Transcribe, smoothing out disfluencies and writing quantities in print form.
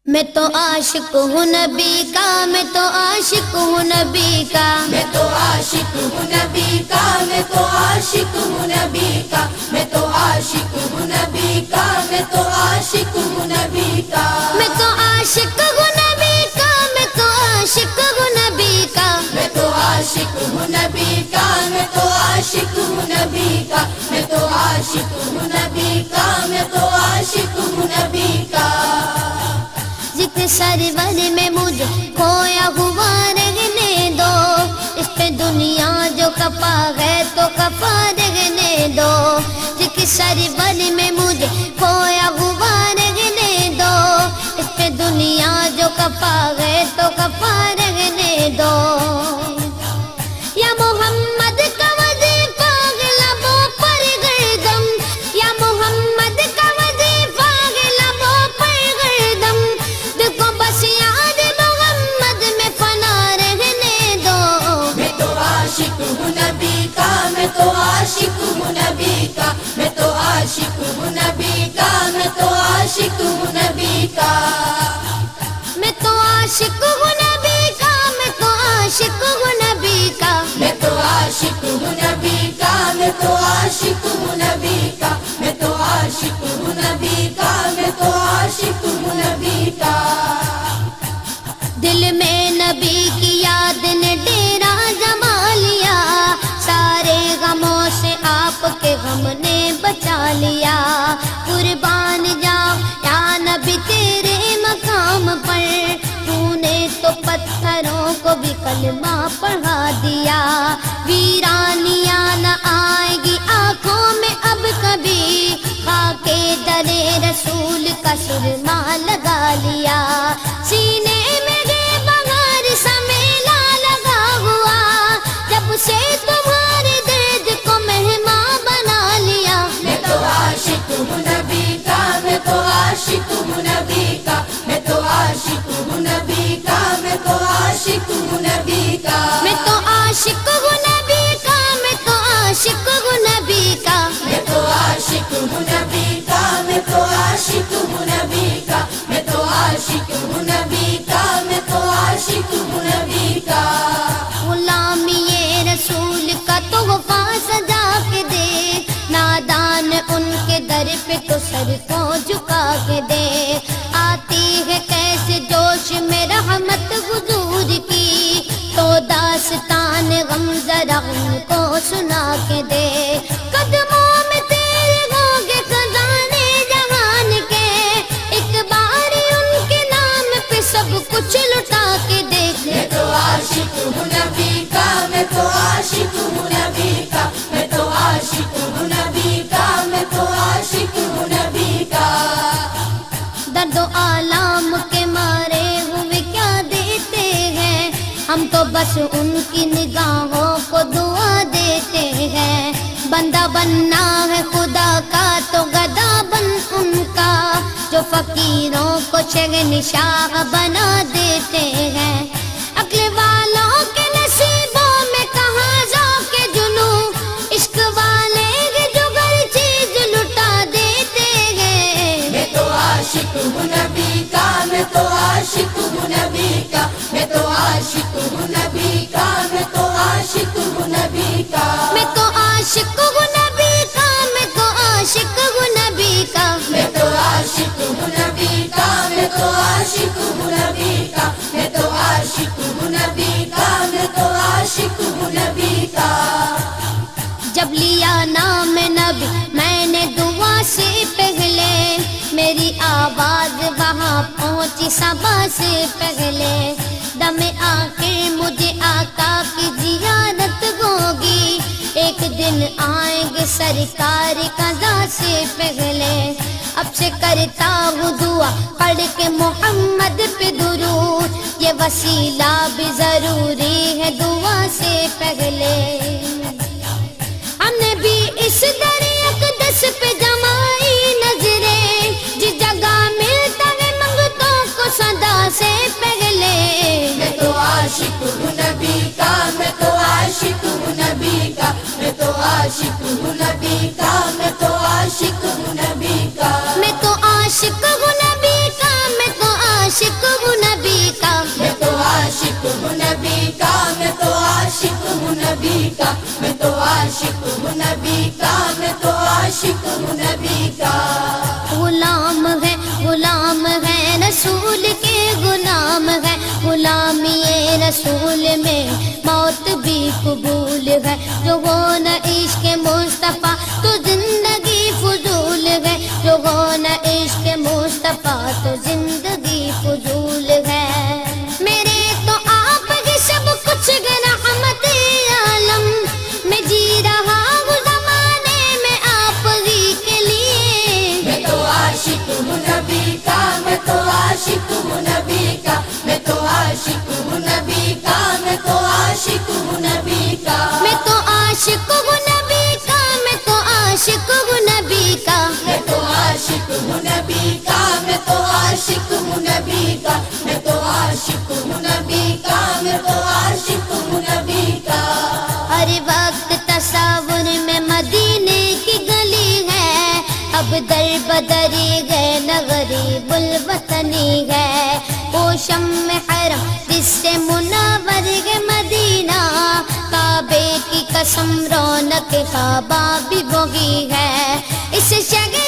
میں تو عاشق ہوں نبی کا، میں تو عاشق ہوں نبی کا، میں تو عاشق ہوں نبی کا، میں تو عاشق ہوں نبی کا، میں تو عاشق ہوں نبی کا، میں تو عاشق ہوں نبی کا، میں تو عاشق ہوں نبی کا، میں تو عاشق ہوں نبی کا، میں تو عاشق ہوں نبی کا، میں تو عاشق ہوں نبی کا، میں تو عاشق ہوں نبی کا، میں تو عاشق ہوں نبی کا، ذکر سرور میں مجھے کھویا ہوا رہنے دو، اس پہ دنیا جو کپا ہے تو کپا رہنے دو، ذکر سرور میں مجھے کھویا ہوا رہنے دو، اس پہ دنیا جو کپا ہے تو کپا رہنے دو، یا محمد کا وظیفہ ہے لبوں پر گردم، یا محمد کا وظیفہ ہے لبوں پر گردم، دیکھو بس یاد محمد میں فنا رہنے دو، میں تو عاشق ہوں نبی کا، میں تو عاشق ہوں نبی کا، میں تو عاشق ہوں نبی کا، میں تو عاشق ہوں نبی کا، میں تو عاشق ہوں نبی کا، میں تو عاشق ہوں نبی کا، میں تو عاشق ہوں نبی کا، میں تو عاشق ہوں نبی کا، میں تو عاشق ہوں نبی کا، میں تو عاشق ہوں نبی کا، دل میں نبی کی یاد نے ڈیرا جما لیا، سارے غموں سے آپ کے غم نے بچا لیا، قربان جاؤ یا نبی تیرے مقام پر، تو نے تو پتھروں کو بھی کلمہ پڑھا دیا، ویرانیاں نہ آئے گی آنکھوں میں اب کبھی، خاک در رسول کا سرما لگا لیا، سینے میں گے بغار سا میلہ لگا ہوا، جب سے تمہارے درد کو مہمان بنا لیا، میں تو عاشق ہوں نبی کا، میں تو عاشق ہوں نبی کا، میں تو عاشق ہوں نبی کا، میں تو عاشق ہوں نبی کا، میں تو عاشق ہوں نبی کا، میں تو عاشق ہوں نبی کا، میں تو عاشق ہوں نبی کا، میں تو عاشق ہوں نبی کا، میں تو عاشق ہوں نبی کا، میں تو عاشق ہوں نبی کا، غلامی رسول کا تحفہ سجا کے دے، نادان ان کے در پہ تو سر کو جھکا کے دے، آتی ہے کیسے جوش میں رحمت حضور کی، تو داستان غم ذرا ان کو سنا کے دے، قدموں میں تیرے ہوں گے خزانے جہان کے، ایک بار ان کے نام پہ سب کچھ لٹا کے دیکھ، میں تو عاشق ہوں نبی کا، میں تو عاشق ہوں نبی کا، میں تو عاشق ہوں نبی کا، میں تو عاشق ہوں نبی کا، درد و آلام کے مارے ہوئے کیا دیتے ہیں، ہم تو بس ان کی نگاہوں کو دعا دیتے ہیں، بندہ بننا ہے خدا کا تو گدا بن ان کا، جو فقیروں کو شہنشاہ بنا دیتے ہیں، عقل والوں کے نصیبوں میں کہاں ذوق جنوں، عشق والے جو ہر چیز لٹا دیتے ہیں، میں تو عاشق ہوں نبی کا، میں تو عاشق ہوں نبی کا، میں تو عاشق ہوں نبی کا، میں تو عاشق ہوں نبی کا، میں تو عاشق ہوں نبی کا، میں تو عاشق ہوں نبی کا، میں تو عاشق ہوں نبی کا، میں تو عاشق ہوں نبی کا، میں تو عاشق ہوں نبی کا، میں تو عاشق ہوں نبی کا، جب لیا نام نبی میں نے دعا سے پہلے، میری آواز وہاں پہنچی صبا سے پہلے، دم آخر مجھے آقا کی زیارت ہوگی، ایک دن آئیں گے سرکار قضا سے پہلے، اب سے کرتا ہوں دعا پڑھ کے محمد پہ درود، یہ وسیلہ بھی ضروری ہے دعا سے پہلے، ہم نے بھی اس در اقدس پہ جمائی نظریں، جس جگہ ملتا ہے منگتوں کو صدا سے پہلے، میں تو عاشق ہوں نبی کا، میں تو عاشق ہوں نبی کا، میں تو عاشق ہوں نبی کا، میں تو عاشق ہوں نبی کا، میں تو عاشق ہوں نبی کا، میں تو عاشق کا میں تو عاشق ہوں نبی کا میں تو عاشق ہوں نبی کا غلام ہے رسول کے غلام ہے غلامی رسول میں موت بھی قبول ہے جو ہو نہ عشق مصطفیٰ تو زندگی فضول ہے جو ہو نہ عشق مصطفیٰ تو زندگی فضول ہے میرے تو آپ ہی سب کچھ رحمت عالم میں جی رہا ہوں زمانے میں آپ ہی کے لیے میں تو عاشق ہوں نبی کا میں تو عاشق ہوں نبی کا میں تو عاشق ہوں نبی کا میں تو عاشق ہوں نبی کا میں تو عاشق ہوں نبی کا میں تو عاشق ہوں نبی کا میں تو عاشق ہوں نبی کا میں تو عاشق ہوں نبی کا میں تو عاشق ہوں نبی کا میں تو عاشق ہوں نبی کا ہر وقت تصور میں مدینے کی گلی ہے اب در بدری گئے نہ غریب الوطنی ہے وہ شمع حرم جس سے منور ہے مدینہ کعبے کی قسم رونق کعبہ بھی وہی ہے اس شہر